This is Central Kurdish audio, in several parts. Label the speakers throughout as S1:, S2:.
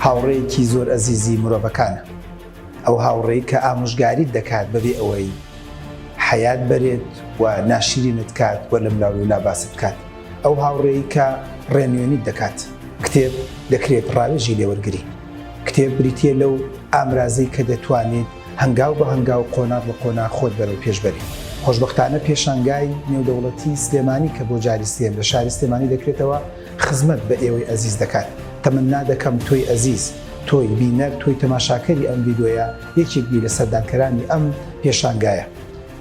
S1: هاوڕێیەکی زۆر ئەزیزی مرۆڤەکانە، ئەو هاوڕێی کە ئامۆژگاریت دەکات بەبێ ئەوەی حەیات بەرێت و ناشرینت کات و لە ملاوی ولا باست بکات، ئەو هاوڕێی کە ڕێنوێنیت دەکات. کتێب دەکرێت ڕاوێژی لێوەرگری، کتێب بریتە لەو ئامرازەی کە دەتوانێت هەنگاو بە هەنگاو قۆناغ بە قۆناغ خۆت بەرەو پێشبەری. خۆشبەختانە پێشانگای نێودەوڵەتی سلێمانی کە بۆ جاری سێم لە شاری سلێمانی دەکرێتەوە خزمەت بە ئێوەی ئەزیز دەکات. تەمەنا دەکەم تۆی ئەزیز، تۆی بینەر، تۆی تەماشاکەری ئەم ڤیدۆیە یەکێک لە سەردانکەرانی ئەم پێشانگایە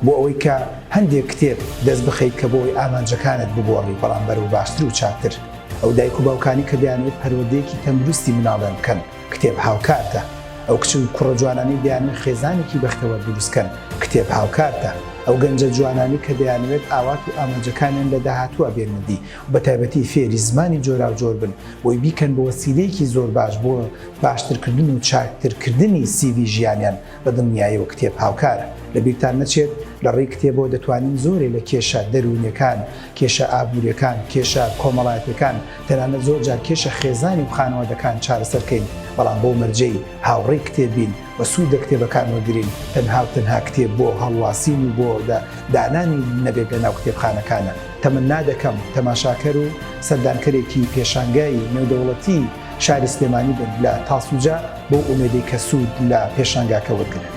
S1: بۆ ئەوەی کە هەندێک کتێب دەست بخەیت کە بۆی ئامانجەکانت بگۆڕی بەڵام بەرەو باشتر و چاکتر. ئەو دایک و باوکانی کە دەیانوێت پەروەردەیەکی تەندروستی مناڵیان بکەن، کتێب هاوکاتە. ئەو کچ و کوڕە جوانانی دەیانوێت خێزانێکی بەختەوە دروستکەن، کتێب هاوکاتە. ئەو گەنجە جوانانی کە دەیانوێت ئاوات و ئامانجەکانیان لە داهاتووە بێنمەدی و بە تایبەتی فێری زمانی جۆرا و جۆر بن بۆی بیکەن بە وەسیلەیەکی زۆر باش بۆ باشترکردن و چاکترکردنی سیڤی ژیانیان بە دڵنیاییەوە کتێب هاوکارە. لە بیرتان نەچێت لە ڕێی کتێبەوە دەتوانین زۆرێ لە کێشە دەروونیەکان، کێشە ئابوووریەکان، کێشە کۆمەڵایەتەکان، تەنانەت زۆر جار کێشە خێزانی و خانەوادەکان چارەسەرکەین. بەڵام بۆ مەرجەی هاوڕێی کتێبین و سوودە کتێبەکان وەرگرین تەنها کتێب بۆ هەڵواسین و بۆ دانانی نەبێت لە ناو کتێبخانەکانە. تەمەنا دەکەم تەماشاکەر و سەردانکەرێکی پێشانگای نێودەوڵەتی شاری سلێمانی بن لە تاسوجا بۆ ئومێدەی کە سوود لە پێشانگاکە وەرگرن.